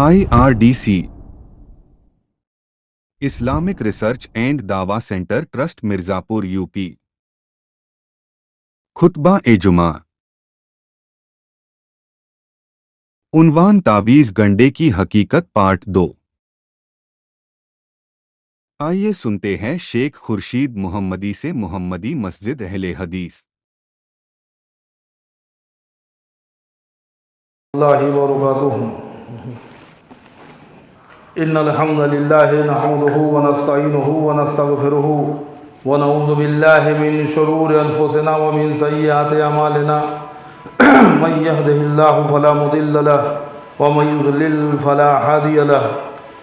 IRDC Islamic research and दावा centre trust Mirzapur UP. खुतबा ए जुमा। उन्वान तावीज़ गंडे की हकीकत पार्ट 2। आइए सुनते हैं शेख खुर्शीद मोहम्मदी से मोहम्मदी मस्जिद अहले हदीस। इन्नल हम्दुलिल्लाहि नहमदुहु व नस्तईनुहु व नस्तगफिरुहु व नऊज़ु बिल्लाहि मिन शुरूरि अनफुसिना व मिन सय्यिआति अमालिना मन यहदिहिल्लाहु फला मुदिल्ल लहु व मन युद्लिल फला हादिय लहु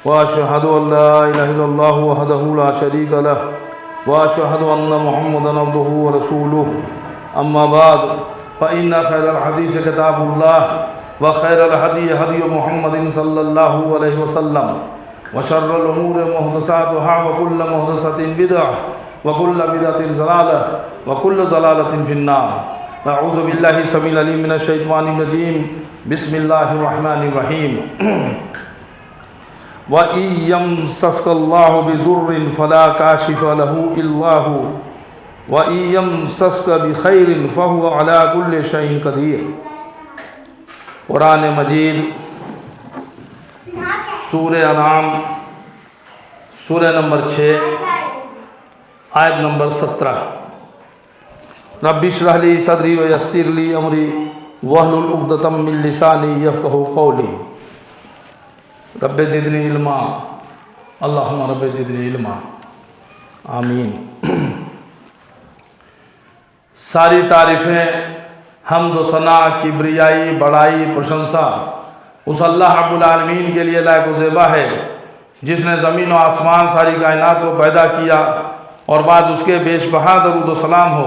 व अशहदु अन ला इलाहा इल्लल्लाहु वहदहु ला शरीका लहु व अशहदु अन्न मुहम्मदन अब्दुहु व रसूलुहु अम्मा बाद फ़इन्न खैरल हदीस किताबुल्लाह व खैरल हदी हदी मुहम्मदिन सल्लल्लाहु अलैहि वसल्लम व शर्रल उमूरि मुहदसातुहा व कुल्लु मुहदसतिन बिदअह व कुल्लु बिदअतिन ज़लालह व कुल्लु ज़लालतिन फिन्नार। अऊज़ु बिल्लाहि समील अलीम मिनश शैतानिर रजीम। बिस्मिल्लाहिर रहमानिर रहीम। व इयमसस्कल्लाहु बिज़ुर्रिन फला काशिफ़ लहु इल्ला हु व इयमसस्क बिखैरिन फहुव अला कुल्लि शैइन क़दीर। कुरान मजीद सूरह अनाम सूरह नंबर 6 आयत नंबर 17। रब्बि इश्रह ली सदरी व यस्सिर ली अमरी वहलुल उक़दतम मिन लिसानी यफ़क़हू क़ौली। रब्बि ज़िदनी इल्मा, अल्लाहुम्मा रब्बि ज़िदनी इल्मा, आमीन। सारी तारीफ़ें हम्द व सना, किब्रियाई, बड़ाई, प्रशंसा उस अल्लाह रब्बुल आलमीन के लिए लायक ज़ेबा है जिसने ज़मीन व आसमान सारी कायनात को पैदा किया और बाद उसके बेशबहा दरूद व सलाम हो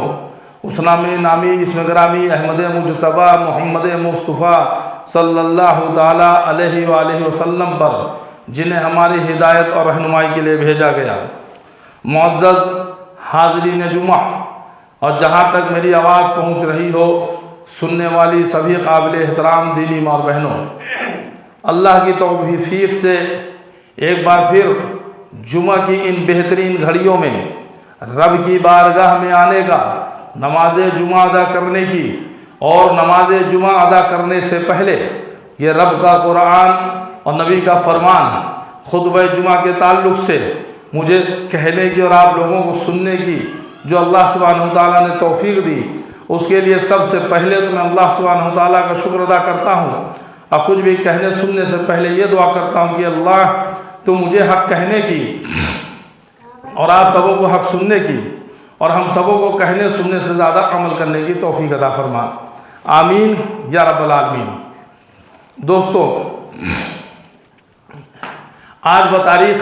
उस नामी इसम ग्रामी अहमद मुजतबा मोहम्मद मुस्तफ़ा सल्लल्लाहु ताला अलैहि व आलिहि वसल्लम पर जिन्हें हमारी हिदायत और रहनुमाई के लिए भेजा गया। मुअज़्ज़ज़ हाज़रीन जुमा और जहाँ तक मेरी आवाज़ पहुँच रही हो सुनने वाली सभी काबिल एहतराम दीनी माँ और बहनों, अल्लाह की तौफ़ीक़ से एक बार फिर जुमा की इन बेहतरीन घड़ियों में रब की बारगाह में आने का, नमाज जुमा अदा करने की और नमाज जुमा अदा करने से पहले ये रब का कुरान और नबी का फरमान खुतबा जुमा के ताल्लुक़ से मुझे कहने की और आप लोगों को सुनने की जो अल्लाह सुब्हानहू व तआला ने तौफ़ीक़ दी, उसके लिए सबसे पहले तो मैं अल्लाह सुब्हानहू व तआला का शुक्र अदा करता हूँ और कुछ भी कहने सुनने से पहले ये दुआ करता हूँ कि अल्लाह तो मुझे हक़ कहने की और आप सबों को हक़ सुनने की और हम सबों को कहने सुनने से ज़्यादा अमल करने की तौफ़ीक़ अता फरमा, आमीन या रब्बल आलमीन। दोस्तों, आज बतारीख़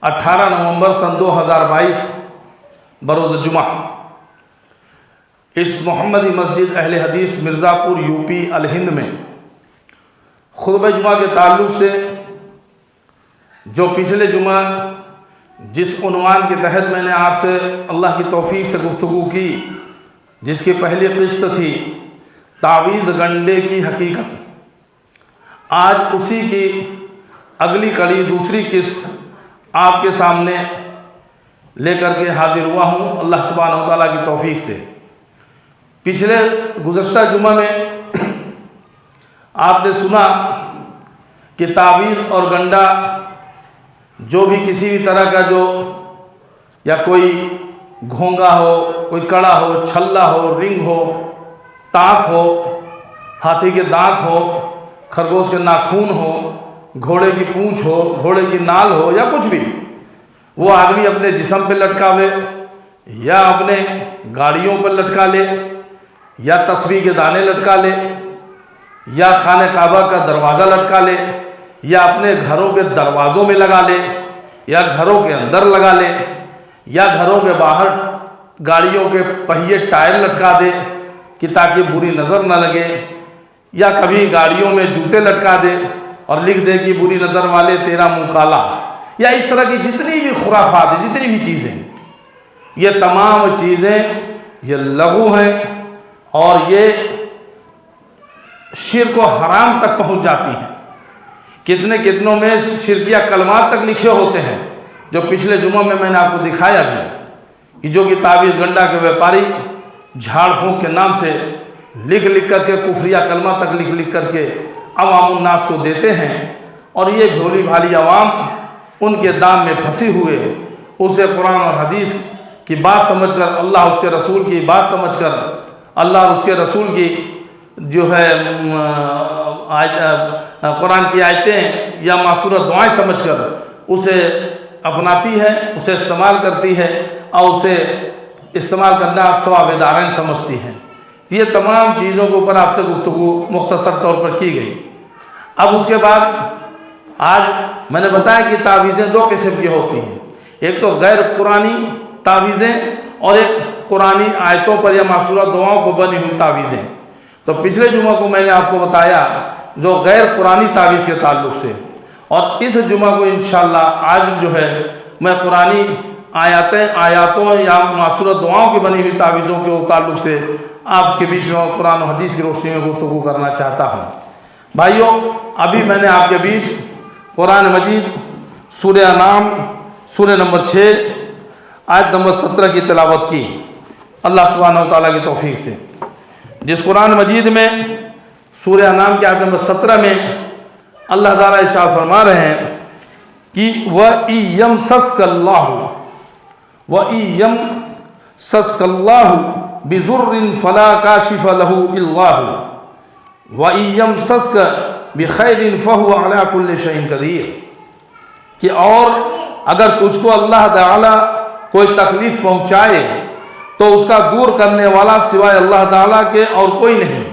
18 नवंबर सन 2022 बरोज़ जुमा इस मोहम्मदी मस्जिद अहले हदीस मिर्ज़ापुर यूपी अल हिंद में खुतबा जुमा के ताल्लुक़ से जो पिछले जुमा जिस उन्वान के तहत मैंने आपसे अल्लाह की तौफ़ीक़ से गुफ्तगू की, जिसकी पहली किस्त थी तावीज़ गंडे की हकीकत, आज उसी की अगली कड़ी दूसरी किस्त आपके सामने लेकर के हाजिर हुआ हूँ अल्लाह सुब्हानहू व तआला की तौफ़ीक़ से। पिछले गुज़श्ता जुमा में आपने सुना कि तावीज़ और गंडा जो भी किसी भी तरह का जो या कोई घोंगा हो, कोई कड़ा हो, छल्ला हो, रिंग हो, ताक हो, हाथी के दांत हो, खरगोश के नाखून हो, घोड़े की पूँछ हो, घोड़े की नाल हो या कुछ भी, वो आदमी अपने जिस्म पे लटकावे या अपने गाड़ियों पर लटका ले या तस्बीह के दाने लटका ले या खाने काबा का दरवाज़ा लटका ले या अपने घरों के दरवाज़ों में लगा ले या घरों के अंदर लगा ले या घरों के बाहर गाड़ियों के पहिए टायर लटका दे कि ताकि बुरी नज़र न लगे, या कभी गाड़ियों में जूते लटका दे और लिख दे कि बुरी नज़र वाले तेरा मुँह काला, या इस तरह की जितनी भी खुराफात है, जितनी भी चीज़ें, ये तमाम चीज़ें ये लघु हैं और ये शिर्क व हराम तक पहुंच जाती हैं। कितने कितनों में शिरकिया कलमात तक लिखे होते हैं, जो पिछले जुम्मों में मैंने आपको दिखाया भी कि जो कि ताबीज़ गंडा के व्यापारी झाड़ फूंक के नाम से लिख लिख करके कुफरिया कलमा तक लिख लिख करके अवामुन्नास को देते हैं, और ये भोली भाली आवाम उनके दाम में फंसी हुए उसे कुरान और हदीस की बात समझकर, अल्लाह उसके रसूल की बात समझकर, अल्लाह और उसके रसूल की जो है कुरान की आयतें या मासूरत दुआएं समझकर उसे अपनाती है, उसे इस्तेमाल करती है और उसे इस्तेमाल करना सवाबेदारन समझती है। ये तमाम चीज़ों के ऊपर आपसे गुफ्तगू मुख्तसर तौर पर की गई। अब उसके बाद आज मैंने बताया कि तावीज़ें दो किस्म की होती हैं, एक तो गैर कुरानी तावीज़ें और एक कुरानी आयतों पर या मासूरत दुआओं को बनी हुई तावीज़ें। तो पिछले जुमा को मैंने आपको बताया जो गैर कुरानी तावीज़ के ताल्लुक से, और इस जुमा को इंशाअल्लाह आज जो है मैं कुरानी आयातों या मासूरत दुआओं की बनी हुई तावीज़ों के ताल्लुक से आपके बीच में कुरान और हदीस की रोशनी में गुफ्तगू करना चाहता हूँ। भाइयों, अभी मैंने आपके बीच कुरान मजीद सूरह अनाम सूरह नंबर 6 आयत नंबर 17 की तिलावत की अल्लाह सुब्हानहू व तआला की तौफीक से। जिस कुरान मजीद में सूरह अनाम की आयत नंबर 17 में अल्लाह ताला इरशाद फरमा रहे हैं कि वइयमसस्कल्लाहु बिजुर्रिन फला काशिफ लहु इल्लाहु वइयमसस्क बिखैरिन फहुव अला कुल्लि शैइन कदीर, कि और अगर तुझको अल्लाह ताला कोई तकलीफ पहुँचाए तो उसका दूर करने वाला सिवाय अल्लाह ताला के और कोई नहीं।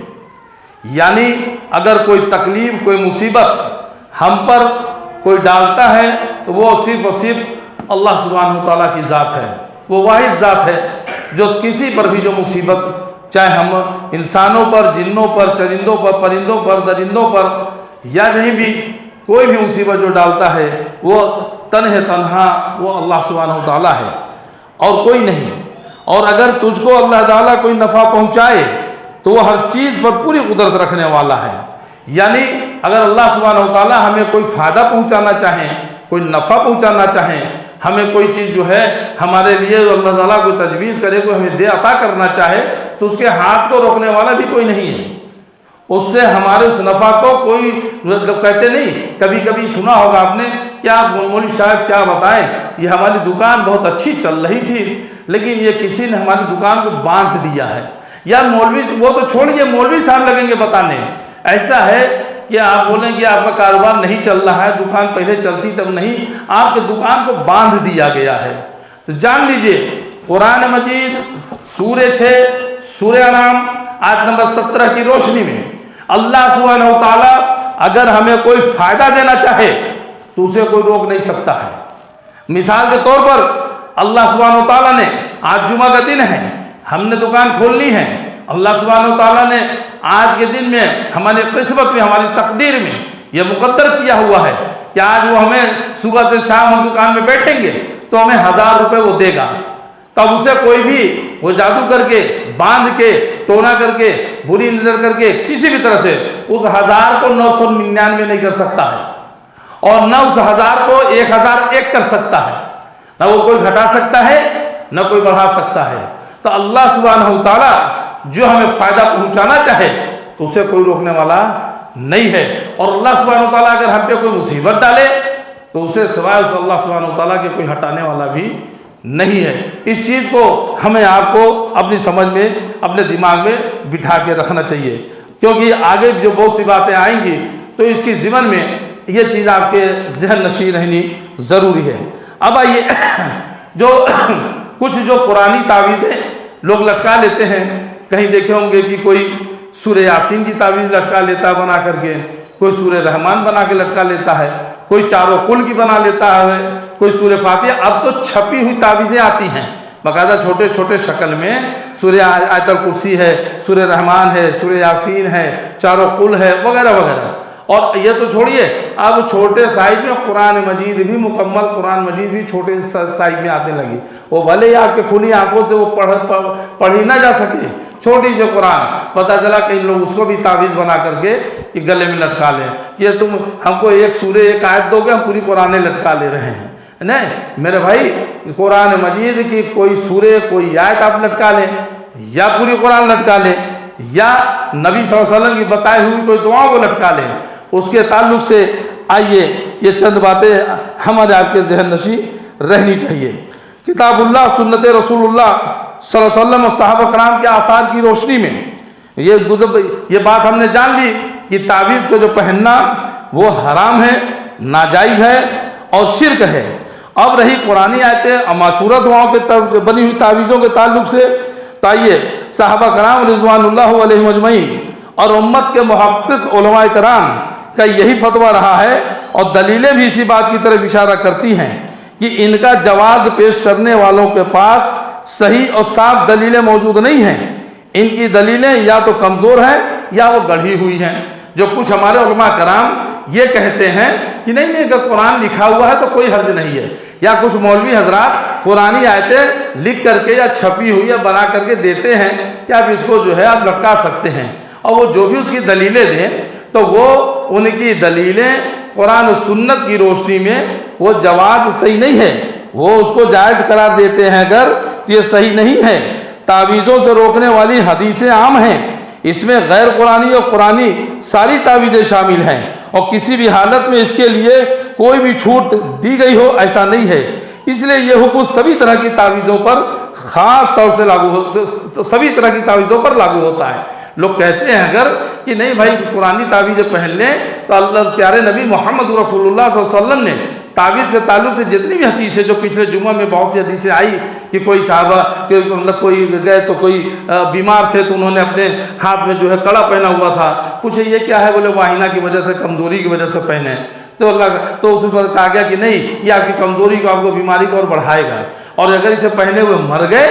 यानी अगर कोई तकलीफ कोई मुसीबत हम पर कोई डालता है तो वो सिर्फ और सिर्फ अल्लाह सुब्हानहू व तआला की ज़ात है, वो वाहिद ज़ात है जो किसी पर भी जो मुसीबत, चाहे हम इंसानों पर, जिन्नों पर, चरिंदों पर, परिंदों पर, दरिंदों पर या कहीं भी कोई भी मुसीबत जो डालता है वो तन्हा वो अल्लाह सुब्हानहू व तआला है और कोई नहीं। और अगर तुझको अल्लाह ताला कोई नफ़ा पहुँचाए तो वो हर चीज़ पर पूरी कुदरत रखने वाला है। यानी अगर अल्लाह सुब्हानहू व तआला हमें कोई फ़ायदा पहुँचाना चाहें, कोई नफ़ा पहुँचाना चाहें, हमें कोई चीज़ जो है हमारे लिए अल्लाह ताला कोई तजवीज़ करे, कोई हमें दे अता करना चाहे तो उसके हाथ को रोकने वाला भी कोई नहीं है। उससे हमारे उस नफ़ा को कोई कहते नहीं। कभी कभी सुना होगा आपने, क्या मौलवी साहब क्या बताएं, ये हमारी दुकान बहुत अच्छी चल रही थी लेकिन ये किसी ने हमारी दुकान को बांध दिया है। यार मौलवी, वो तो छोड़िए, मौलवी साहब लगेंगे बताने। ऐसा है कि आप बोलें कि आपका कारोबार नहीं चल रहा है, दुकान पहले चलती तब नहीं, आपके दुकान को बांध दिया गया है। तो जान लीजिए कुरान मजीद सूरह 6 सूरह अनाम आयत नंबर 17 की रोशनी में अल्लाह सुब्हानहू व तआला अगर हमें कोई फायदा देना चाहे तो उसे कोई रोक नहीं सकता है। मिसाल के तौर पर अल्लाह सुब्हानहू व तआला ने, आज जुमा का दिन है, हमने दुकान खोलनी है, अल्लाह सुब्हानहू व तआला ने आज के दिन में हमारी किस्मत में, हमारी तकदीर में यह मुकद्दर किया हुआ है कि आज वो हमें सुबह से शाम हम दुकान में बैठेंगे तो हमें 1000 रुपये वो देगा। तब उसे कोई भी वो जादू करके, बांध के, टोना करके, बुरी नजर करके किसी भी तरह से उस 1000 को 999 नहीं कर सकता है और न उस 1000 को 1001 कर सकता है। न वो कोई घटा सकता है न कोई बढ़ा सकता है। तो अल्लाह सुब्हानहू व तआला जो हमें फायदा पहुंचाना चाहे तो उसे कोई रोकने वाला नहीं है। और अल्लाह सुब्हानहू व तआला अगर हम पे कोई मुसीबत डाले तो उसे सिवाय उस अल्लाह सुब्हानहू व तआला के कोई हटाने वाला भी नहीं है। इस चीज़ को हमें आपको अपनी समझ में, अपने दिमाग में बिठा के रखना चाहिए, क्योंकि आगे जो बहुत सी बातें आएंगी तो इसकी ज़िमन में ये चीज़ आपके जहन नशी रहनी ज़रूरी है। अब आइए जो कुछ जो पुरानी तावीज़ें लोग लटका लेते हैं, कहीं देखे होंगे कि कोई सूरह यासीन की तावीज़ लटका लेता है बना करके, कोई सूरह रहमान बना के लटका लेता है, कोई चारों कुल की बना लेता है, कोई सूरह फातिहा। अब तो छपी हुई तावीज़ें आती हैं बाकायदा छोटे छोटे शक्ल में, सूरह आयतुल कुर्सी है, सूरह रहमान है, सूरह यासीन है, चारों कुल है, वगैरह वगैरह। और ये तो छोड़िए, अब छोटे साइज में कुरान मजीद भी, मुकम्मल कुरान मजीद भी छोटे साइज में आने लगी। वो भले ही आपके खुली आंखों से वो पढ़ी ना जा सके, छोटी सी कुरान, पता चला कई लोग उसको भी तावीज़ बना करके कि गले में लटका लें, ये तुम हमको एक सूरे एक आयत दोगे, हम पूरी कुरान लटका ले रहे हैं। नहीं मेरे भाई, कुरान मजीद की कोई सूरे कोई आयत आप लटका लें, या पूरी कुरान लटका लें, या नबी सल्लल्लाहु अलैहि वसल्लम की बताई हुई कोई दुआओं को लटका लें, उसके ताल्लुक से आइए ये चंद बातें हमारे आपके जहन नशी रहनी चाहिए। किताबुल्लाह, सुन्नत रसूलुल्लाह सल्लल्लाहु अलैहि वसल्लम और सहाबा कराम के आसार की रोशनी में ये बात हमने जान ली कि तावीज़ को जो पहनना वो हराम है, नाजायज़ है और शिर्क है। अब रही पुरानी आयतें माशूरा दुआओं के बनी हुई तावीज़ों के ताल्लुक से, तो आइए सहाबा कराम रिज़वानुल्लाह अलैहिम अजमईन और उम्मत के मुहक्किक़ उलमाए कराम का यही फतवा रहा है, और दलीलें भी इसी बात की तरफ इशारा करती हैं कि इनका जवाज़ पेश करने वालों के पास सही और साफ दलीलें मौजूद नहीं हैं। इनकी दलीलें या तो कमज़ोर हैं या वो गढ़ी हुई हैं। जो कुछ हमारे उलमा कराम ये कहते हैं कि नहीं अगर कुरान लिखा हुआ है तो कोई हर्ज नहीं है, या कुछ मौलवी हजरात पुरानी आयतें लिख करके या छपी हुई या बना करके देते हैं कि आप इसको जो है आप लटका सकते हैं, और वो जो भी उसकी दलीलें दें तो वो उनकी दलीलें कुरान और सुन्नत की रोशनी में वो जवाज़ सही नहीं है, वो उसको जायज़ करार देते हैं अगर तो ये सही नहीं है। तावीज़ों से रोकने वाली हदीसें आम हैं, इसमें गैर कुरानी और कुरानी सारी तावीज़ें शामिल हैं, और किसी भी हालत में इसके लिए कोई भी छूट दी गई हो ऐसा नहीं है। इसलिए ये हुक्म सभी तरह की तावीज़ों पर ख़ास तौर से लागू सभी तरह की तावीज़ों पर लागू होता है। लोग कहते हैं अगर कि नहीं भाई कुरानी तावीज़ें पहन लें तो अल्लाह प्यारे नबी मोहम्मद रसूलुल्लाह सल्लल्लाहु अलैहि वसल्लम ने तावीज़ के ताल्लुक से जितनी भी हदीसें जो पिछले जुम्मा में बहुत सी हदीसें आई कि कोई साहबा के मतलब कोई गए तो कोई बीमार थे तो उन्होंने अपने हाथ में जो है कड़ा पहना हुआ था, पूछे ये क्या है, बोले वाहिना की वजह से, कमज़ोरी की वजह से पहने, तो अल्लाह तो उसमें कहा गया कि नहीं ये आपकी कमज़ोरी को, आपको बीमारी को और बढ़ाएगा, और अगर इसे पहने हुए मर गए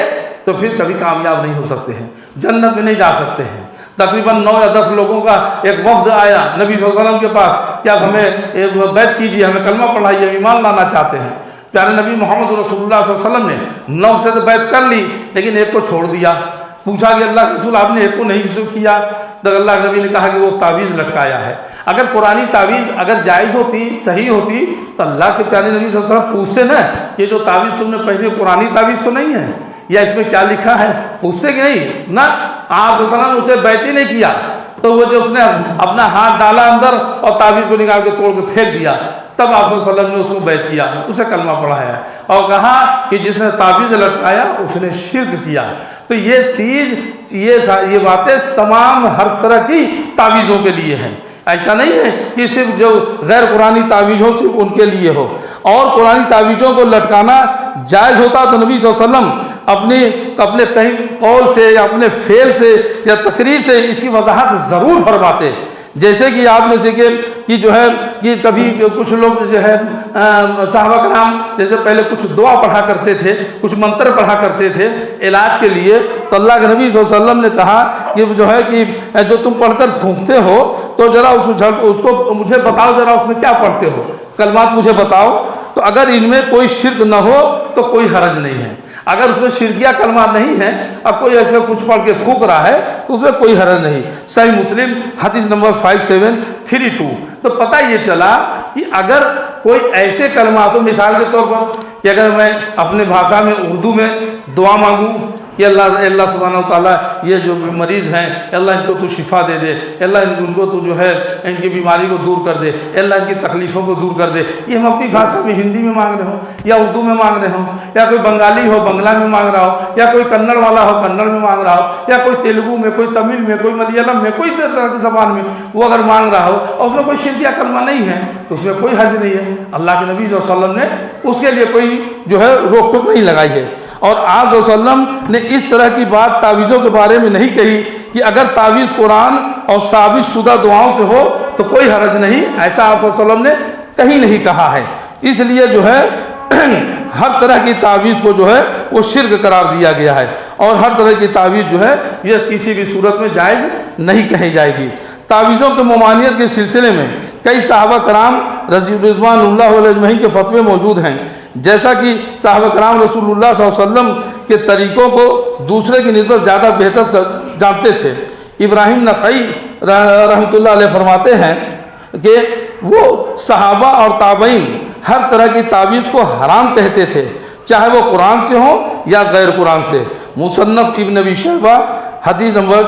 तो फिर कभी कामयाब नहीं हो सकते हैं, जन्नत में नहीं जा सकते हैं। तकरीबन 9 या 10 लोगों का एक वफ्द आया नबी सल्लल्लाहु अलैहि वसल्लम के पास, क्या हमें बैत कीजिए, हमें कलमा पढ़ाइए, हम ईमान लाना चाहते हैं। प्यारे नबी मोहम्मद रसूलुल्लाह सल्लल्लाहु अलैहि वसल्लम ने 9 से तो बैत कर ली, लेकिन एक को छोड़ दिया। पूछा कि अल्लाह के रसूल आपने एक को नहीं किया, तो अल्लाह के नबी ने कहा कि वो तावीज़ लटकाया है। अगर पुरानी तावीज़ अगर जायज़ होती, सही होती, तो अल्लाह के प्यारे नबी सल्लल्लाहु अलैहि वसल्लम पूछते ना कि जो तावीज़ तुमने पहले पुरानी तावीज़ तो नहीं है, या इसमें क्या लिखा है, पूछते कि नहीं ना। आप सल्लल्लाहु उसे बैत ही नहीं किया, तो वो जो उसने अपना हाथ डाला अंदर और तावीज़ को निकाल के तोड़ के फेंक दिया, तब आप सल्लल्लाहु अलैहि वसल्लम ने उसको बैत किया, उसे कलमा पढ़ाया और कहा कि जिसने तावीज़ लटकाया उसने शिर्क किया। तो ये तीज ये बातें तमाम हर तरह की तावीज़ों के लिए हैं, ऐसा नहीं है कि सिर्फ जो गैर कुरानी तावीज़ हो सिर्फ उनके लिए हो। और कुरानी तावीज़ों को लटकाना जायज़ होता तो नबी सल्लल्लाहु अलैहि वसल्लम अपने कहीं कौल से या अपने फेल से या तकरीर से इसकी वजाहत ज़रूर फरमाते। जैसे कि आपने सीखे कि जो है कि कभी कुछ लोग जो है साहबा कराम जैसे पहले कुछ दुआ पढ़ा करते थे, कुछ मंत्र पढ़ा करते थे इलाज के लिए, तो अल्लाह के नबी सल्लल्लाहु अलैहि वसल्लम ने कहा कि जो है कि जो तुम पढ़कर फूंकते हो तो जरा उसको मुझे बताओ, जरा उसमें क्या पढ़ते हो, कलमात मुझे बताओ। तो अगर इनमें कोई शिर्क न हो तो कोई हरज नहीं है, अगर उसमें शिरकिया कलमा नहीं है, अब कोई ऐसे कुछ पढ़ के फूक रहा है तो उसमें कोई हरज नहीं। सही मुस्लिम हदीस नंबर 5732। तो पता ये चला कि अगर कोई ऐसे कलमा, तो मिसाल के तौर पर कि अगर मैं अपने भाषा में उर्दू में दुआ मांगूँ कि अल्लाह सुब्हानहू तआला ये जो मरीज़ हैं अल्लाह इनको तू शिफा दे दे, अल्लाह इनको तू जो है इनकी बीमारी को दूर कर दे, अल्लाह इनकी तकलीफ़ों को दूर कर दे, ये हम अपनी भाषा में हिंदी में मांग रहे हो या उर्दू में मांग रहे हो, या कोई बंगाली हो बंगला में मांग रहा हो, या कोई कन्नड़ वाला हो कन्नड़ में मांग रहा हो, या कोई तेलुगु में, कोई तमिल में, कोई मलयालम में, कोई तरह की ज़बान में वो अगर मांग रहा हो और उसमें कोई शिरकिया कलमा नहीं है तो उसमें कोई हर्ज नहीं है। अल्लाह के नबी सल्लल्लाहु अलैहि वसल्लम ने उसके लिए कोई जो है रोक टोक नहीं लगाई है। और आप सल्लल्लाहु अलैहि वसल्लम ने इस तरह की बात तावीज़ों के बारे में नहीं कही कि अगर तावीज़ कुरान और साबित शुदा दुआओं से हो तो कोई हरज नहीं, ऐसा आप सल्लल्लाहु अलैहि वसल्लम ने कहीं नहीं कहा है। इसलिए जो है हर तरह की तावीज़ को जो है वो शिर्क करार दिया गया है, और हर तरह की तावीज़ जो है यह किसी भी सूरत में जायज़ नहीं कही जाएगी। तावीज़ों के ममानियत के सिलसिले में कई साहबा कराम रिज़वानुल्लाह अलैहिम के फतवे मौजूद हैं, जैसा कि साहबा कराम रसूलुल्लाह सल्लल्लाहु अलैहि वसल्लम के तरीक़ों को दूसरे की निस्बत ज़्यादा बेहतर जानते थे। इब्राहिम नख़ई रहमतुल्लाह अलैह फरमाते हैं कि वो सहाबा और ताबईन हर तरह की तावीज़ को हराम कहते थे, चाहे वो कुरान से हो या गैर कुरान से। मुसन्नफ़ इब्न अबी शैबा हदीस नंबर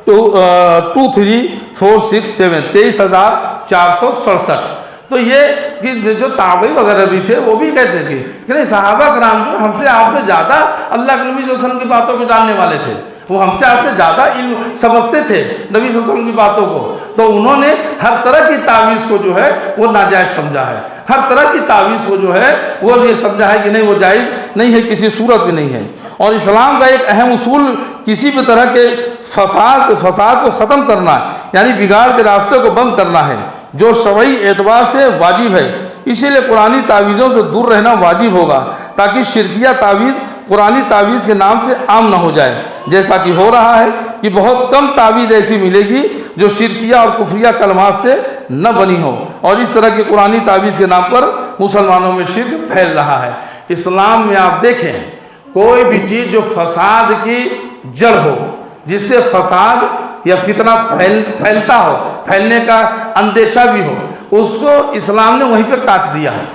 23467 23,467। तो ये कि जो ताबई वगैरह भी थे वो भी कहते थे कि नहीं, सहाबा कराम जो हमसे आपसे ज़्यादा अल्लाह के नबी सल्लल्लाहु अलैहि वसल्लम की बातों को जानने वाले थे, वो हमसे आपसे ज़्यादा इल्म समझते थे नबी सल्लल्लाहु अलैहि वसल्लम की बातों को, तो उन्होंने हर तरह की तावीज़ को जो है वो नाजायज़ समझा है। हर तरह की तावीज़ को जो है वो ये समझा है कि नहीं, वो जायज़ नहीं है, किसी सूरत में नहीं है। और इस्लाम का एक अहम उसूल किसी भी तरह के फसाद को ख़त्म करना, यानी बिगाड़ के रास्ते को बंद करना है, जो शरई एतबार से वाजिब है। इसीलिए कुरानी तावीज़ों से दूर रहना वाजिब होगा, ताकि शिरकिया तावीज़ कुरानी तावीज़ के नाम से आम न हो जाए, जैसा कि हो रहा है कि बहुत कम तावीज़ ऐसी मिलेगी जो शिरकिया और कुफरिया कलमात से न बनी हो, और इस तरह की कुरानी तावीज़ के नाम पर मुसलमानों में शिर्क फैल रहा है। इस्लाम में आप देखें, कोई भी चीज़ जो फसाद की जड़ हो, जिससे फसाद या फितना फैलता हो, फैलने का अंदेशा भी हो, उसको इस्लाम ने वहीं पे काट दिया है,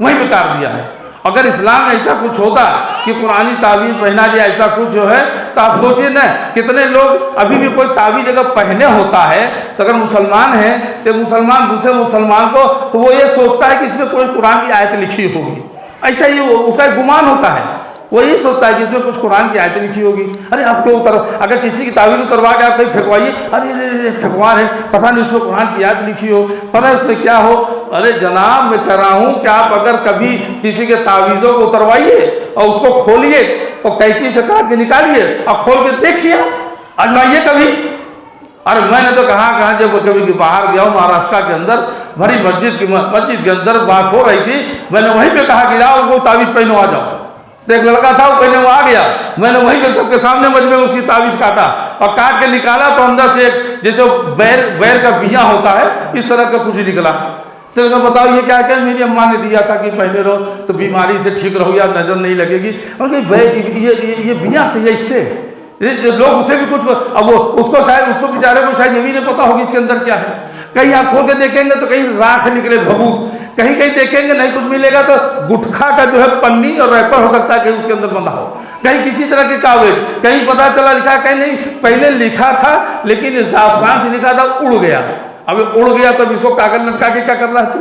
वहीं पे काट दिया है। अगर इस्लाम में ऐसा कुछ होता कि पुरानी तावीज़ पहना दिया, ऐसा कुछ जो है, तो आप सोचिए ना, कितने लोग अभी भी कोई तावीज़ अगर पहने होता है, तो अगर मुसलमान है तो मुसलमान दूसरे मुसलमान को, तो वो ये सोचता है कि इसमें कोई कुरान की आयत लिखी होगी, ऐसा ही उसका गुमान होता है। वो ये सोचता है कि इसमें कुछ कुरान की आयतें लिखी होगी। अरे आप क्यों अगर किसी की तावीज़ उतरवा के आप कहीं फेंकवाइए, अरे फेंकवा है, पता नहीं उसमें कुरान की आयत लिखी हो, पता है उसमें क्या हो। अरे जनाब, मैं कह रहा हूँ कि आप अगर कभी किसी के तावीज़ों को उतरवाइए और उसको खोलिए और कैंची से काट के निकालिए और खोल के देखिए, आजमाइए कभी। अरे मैंने तो कहाँ जब कभी बाहर गया हूँ, महाराष्ट्र के अंदर भरी मस्जिद के अंदर बात हो रही थी, मैंने वहीं पे कहा कि जाओ वो तावीज़ पहनो आ जाओ। तो एक लड़का था, वो पहले वो आ गया, मैंने वहीं पे सबके सामने मजमे में उसकी तावीज़ काटा और काट के निकाला, तो अंदर से एक जैसे बैर का बिया होता है, इस तरह का कुछ निकला। तो मैं बताओ ये क्या मेरी अम्मा ने दिया था कि पहले रहो तो बीमारी से ठीक रहो या नज़र नहीं लगेगी। और ये बिया से या इससे लोग उसे भी कुछ, अब वो उसको शायद, उसको बेचारे को शायद ये भी नहीं पता होगी इसके अंदर क्या है। कहीं आप खोल के देखेंगे तो कहीं राख निकले भभूत, कहीं देखेंगे नहीं कुछ मिलेगा तो गुटखा का जो है पन्नी और रैपर हो सकता है कहीं उसके अंदर बंधा हो, कहीं किसी तरह के कागज, कहीं पता चला लिखा, कहीं नहीं पहले लिखा था लेकिन ज़ाफ़रान से लिखा था, उड़ गया। अब उड़ गया तो इसको कागज लटका के क्या कर रहा है तू?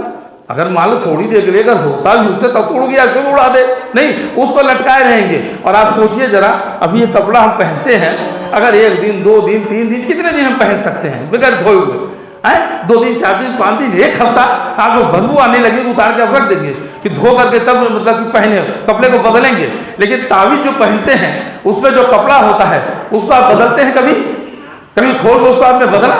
अगर मान लो थोड़ी देर के लिए अगर होता भी उससे तब तो उड़ गया, क्यों उड़ा दे? नहीं, उसको लटकाए रहेंगे। और आप सोचिए जरा, अभी ये कपड़ा हम पहनते हैं, अगर 1 दिन 2 दिन 3 दिन, कितने दिन हम पहन सकते हैं बगैर धोए हुए? 2 दिन 4 दिन 5 दिन 1 हफ्ता आपको बदबू आने लगेगी, उतार के रख देंगे कि धो करके तब मतलब कि पहने कपड़े को बदलेंगे। लेकिन तावीज़ जो पहनते हैं उसमें जो कपड़ा होता है उसको आप बदलते हैं? कभी खोल के उसको आपने बदला?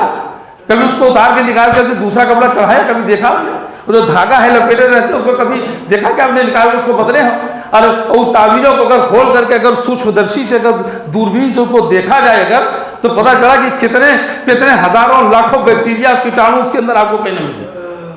कभी उसको उतार के निकाल करके दूसरा कपड़ा चढ़ाया? कभी देखा आपने? जो धागा है लपेटे रहते हैं उसको कभी देखा कि आपने निकाल के उसको बदले हो? और उस तावीज़ों को अगर खोल करके अगर सूक्ष्मदर्शी से अगर दूरबीन से उसको देखा जाए अगर, तो पता चला कि कितने हजारों लाखों बैक्टीरिया कीटाणु उसके अंदर आपको कहीं नहीं मिलते,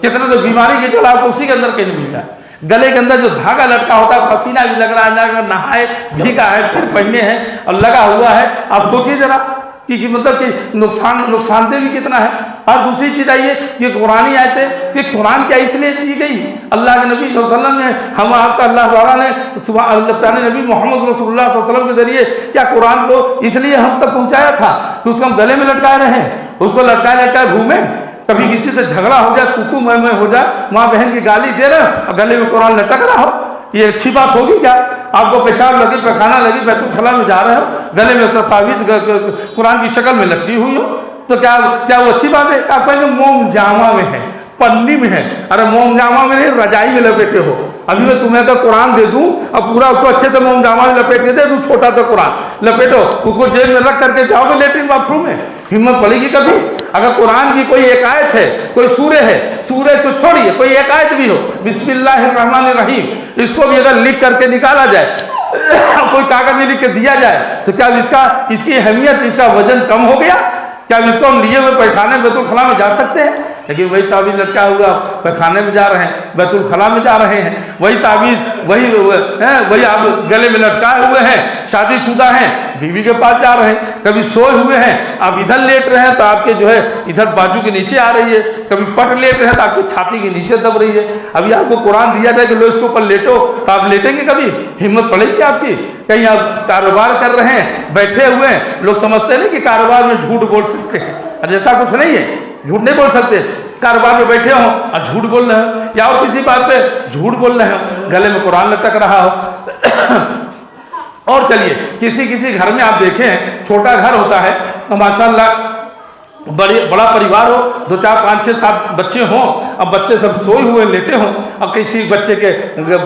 कितने तो बीमारी की जड़ आपको उसी के अंदर कहीं नहीं मिलता है। गले के अंदर जो धागा लटका होता है, पसीना भी लग रहा है, नहाए भीगा है, फिर पहने हैं और लगा हुआ है। आप सोचिए जरा कि मतलब कि नुकसानदेह भी कितना है। और दूसरी चीज़ आइए कि कुरानी आयतें, कि कुरान क्या इसलिए दी गई? अल्लाह के नबी सल्लल्लाहु अलैहि वसल्लम ने, हम आपका अल्लाह ताला ने प्यारे नबी मोहम्मद रसूलुल्लाह सल्लल्लाहु अलैहि वसल्लम के जरिए क्या कुरान को इसलिए हम तक पहुँचाया था कि उसको हम गले में लटकाए रहें, उसको लटकाए घूमें, कभी किसी से झगड़ा हो जाए, तू मैं हो जाए, माँ बहन की गाली दे रहे और गले में कुरान लटक रहा हो, ये अच्छी बात होगी क्या? आपको पेशाब लगी, पैखाना लगी, बैतुल खला में जा रहे हो, गले में तो तावीज़ कुरान की शक्ल में लटकी हुई हो, तो क्या वो अच्छी बात है? आप कहेंगे मोम जामा में है, पन्नी में है। अरे मोम जामा में नहीं, रजाई में लपेटे हो। अभी मैं तुम्हें तो कुरान दे दूं और पूरा उसको अच्छे से मोम जामा में लपेट के दे दूं, छोटा सा कुरान लपेटो, उसको जेब में रख करके जाओगे लेटरिन बाथरूम में, हिम्मत पड़ेगी कभी? अगर कुरान की कोई एक आयत है, कोई सूरे है, सूरे तो छोड़िए, कोई एक आयत भी हो, बिस्मिल्लाहिर्रहमानिर्रहीम, इसको भी अगर लिख करके निकाला जाए, कोई कागज में लिख के दिया जाए, तो क्या इसकी अहमियत, इसका वजन कम हो गया? क्या इसको हम लिए हुए पैखाने बैतुल खला में जा सकते हैं? लेकिन वही तावीज़ लटका हुआ पैखाने में जा रहे हैं, बैतुल खला में जा रहे हैं। वही तावीज़ वही आप गले में लटकाए हुए हैं, शादीशुदा हैं, बीवी के पास जा रहे हैं। कभी सोए हुए हैं, आप इधर लेट रहे हैं तो आपके जो है इधर बाजू के नीचे आ रही है, कभी पट लेट रहे हैं तो आपकी छाती के नीचे दब रही है। अभी आपको कुरान दिया जाए कि लो इसके ऊपर लेटो, तो आप लेटेंगे? कभी हिम्मत पड़ेगी आपकी? कहीं आप कारोबार कर रहे हैं, बैठे हुए हैं, लोग समझते नहीं कि कारोबार में झूठ बोल सकते हैं, और ऐसा कुछ नहीं है, झूठ नहीं बोल सकते। कारोबार में बैठे हो और झूठ बोल रहे हो, या और किसी बात पे झूठ बोल रहे हो, गले में कुरान लटक रहा हो। और चलिए, किसी किसी घर में आप देखें, छोटा घर होता है तो माशाल्लाह बड़ा परिवार हो, 2 4 5 6 7 बच्चे हों, अब बच्चे सब सोए हुए लेटे हों, अब किसी बच्चे के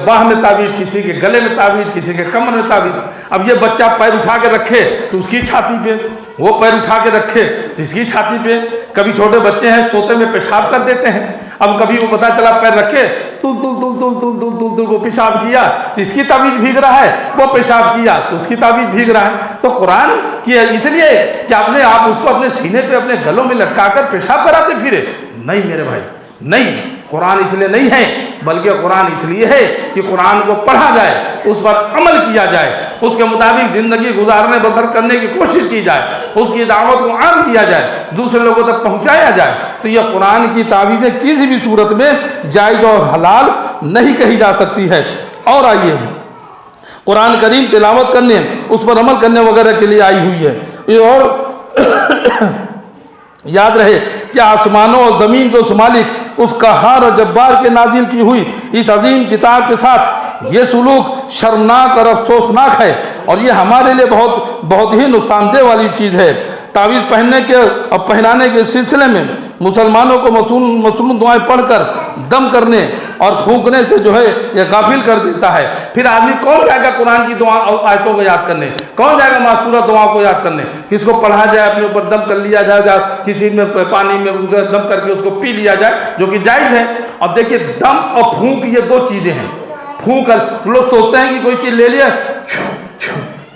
बाह में ताबीज़, किसी के गले में ताबीज़, किसी के कमर में ताबीज़। अब ये बच्चा पैर उठा के रखे तो उसकी छाती पे, वो पैर उठा के रखे तो इसकी छाती पे। कभी छोटे बच्चे हैं सोते में पेशाब कर देते हैं, अब कभी वो पता चला पैर रखे तुल तुल तुल तुल तुल तुल तुल तुल वो पेशाब किया तो इसकी ताबीज़ भीग रहा है, वो पेशाब किया तो उसकी ताबीज़ भीग रहा है। तो कुरान की इसलिए कि आप उसको अपने सीने पे अपने गलों में लटकाकर पेशाब कराते फिरे? नहीं मेरे भाई, नहीं। कुरान इसलिए नहीं है, बल्कि कुरान इसलिए है कि कुरान को पढ़ा जाए, उस पर अमल किया जाए, उसके मुताबिक ज़िंदगी गुजारने बसर करने की कोशिश की जाए, उसकी दावत को आम किया जाए, दूसरे लोगों तक पहुंचाया जाए। तो यह कुरान की तावीज़ें किसी भी सूरत में जायज़ और हलाल नहीं कही जा सकती है। और आइए, कुरान करीम तिलावत करने, उस पर अमल करने वगैरह के लिए आई हुई है। ये और याद रहे कि आसमानों और ज़मीन के उस मालिक, उस कहार और जब्बार के नाजिल की हुई इस अजीम किताब के साथ ये सुलूक शर्मनाक और अफसोसनाक है, और ये हमारे लिए बहुत ही नुकसानदेह वाली चीज़ है। तावीज़ पहनने के और पहनाने के सिलसिले में मुसलमानों को मसनून दुआएं पढ़कर दम करने और फूंकने से जो है ये गाफिल कर देता है। फिर आदमी कौन जाएगा कुरान की दुआ आयतों को याद करने, कौन जाएगा मासूरा दुआओं को याद करने? किसको पढ़ा जाए, अपने ऊपर दम कर लिया जाए, किसी में पानी में दम करके उसको पी लिया जाए, जो कि जायज़ है। अब देखिए, दम और फूंक ये 2 चीज़ें हैं। फूंक लोग सोचते हैं कि कोई चीज़ ले लिया,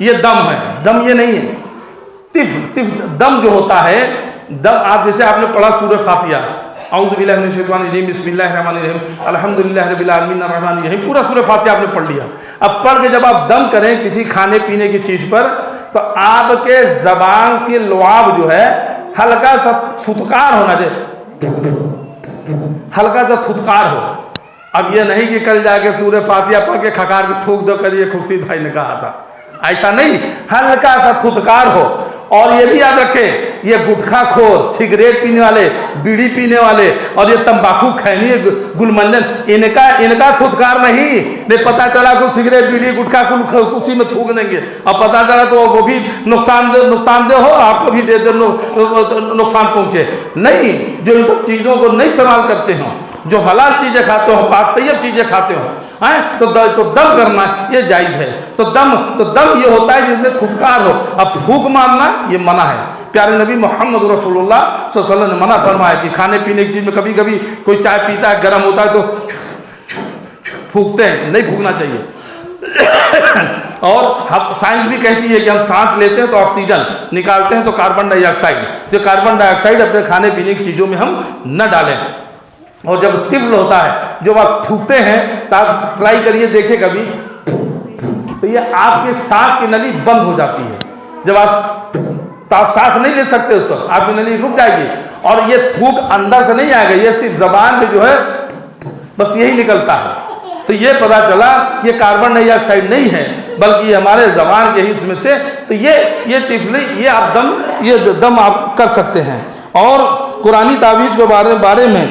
ये दम है, दम ये नहीं है। तिफ दम जो होता है, दम आप जैसे आपने पढ़ा सूरह फातिहा, औज़ु बिल्लाहि मिनश शैतानिर रजीम, बिस्मिल्लाहिर रहमानिर रहीम, अल्हम्दुलिल्लाहि रब्बिल आलमीन अर्रहमानिर रहीम, पूरा सूरह फातिहा आपने पढ़ लिया। अब पढ़ के जब आप दम करें किसी खाने पीने की चीज़ पर, तो आपके ज़बान के लुआब जो है हल्का सा थुतकार होना चाहिए, हल्का सा थुतकार हो। अब ये नहीं कि कल जाके सूरह फातिहा पढ़ के खकार के थूक दो, करिए खुर्शीद भाई ने कहा था, ऐसा नहीं, हल्का सा थुतकार हो। और ये भी याद रखें, ये गुटखा खोर, सिगरेट पीने वाले, बीड़ी पीने वाले और ये तंबाकू खैनी गुलमंजन, इनका थुतकार नहीं पता चला को सिगरेट बीड़ी गुटखा उसी में थूक देंगे और पता चला तो वो भी नुकसानदेह हो, आपको भी दे दे नुकसान पहुंचे। नहीं, जो इन सब चीज़ों को नहीं इस्तेमाल करते हो, जो हलाल चीज़ें खाते हो, पाक तैयब चीज़ें खाते हो, हैं तो दम करना ये जायज़ है। तो दम ये होता है जिसमें थुतकार हो। अब फूंक मारना ये मना है। प्यारे नबी मोहम्मद रसूलुल्लाह सल्लल्लाहु अलैहि वसल्लम ने मना फरमाया कि खाने पीने की चीज़ में कभी कभी कोई चाय पीता है, गर्म होता है तो फूंकते हैं, नहीं फूंकना चाहिए। और साइंस भी कहती है कि हम सांस लेते हैं तो ऑक्सीजन निकालते हैं तो कार्बन डाइऑक्साइड, जो कार्बन डाइऑक्साइड अपने खाने पीने की चीज़ों में हम न डालें। और जब तिफ्ल होता है, जब आप थूकते हैं तो आप ट्राई करिए, देखे कभी, तो ये आपके सांस की नली बंद हो जाती है। जब आप सांस नहीं ले सकते उस पर, आपकी नली रुक जाएगी और ये थूक अंदर से नहीं आएगा, ये सिर्फ जबान में जो है बस यही निकलता है। तो ये पता चला ये कार्बन डाइऑक्साइड नहीं है, बल्कि ये हमारे जबान के हिस्से में से। तो ये तिफली, ये दम आप कर सकते हैं। और कुरानी तावीज़ के बारे में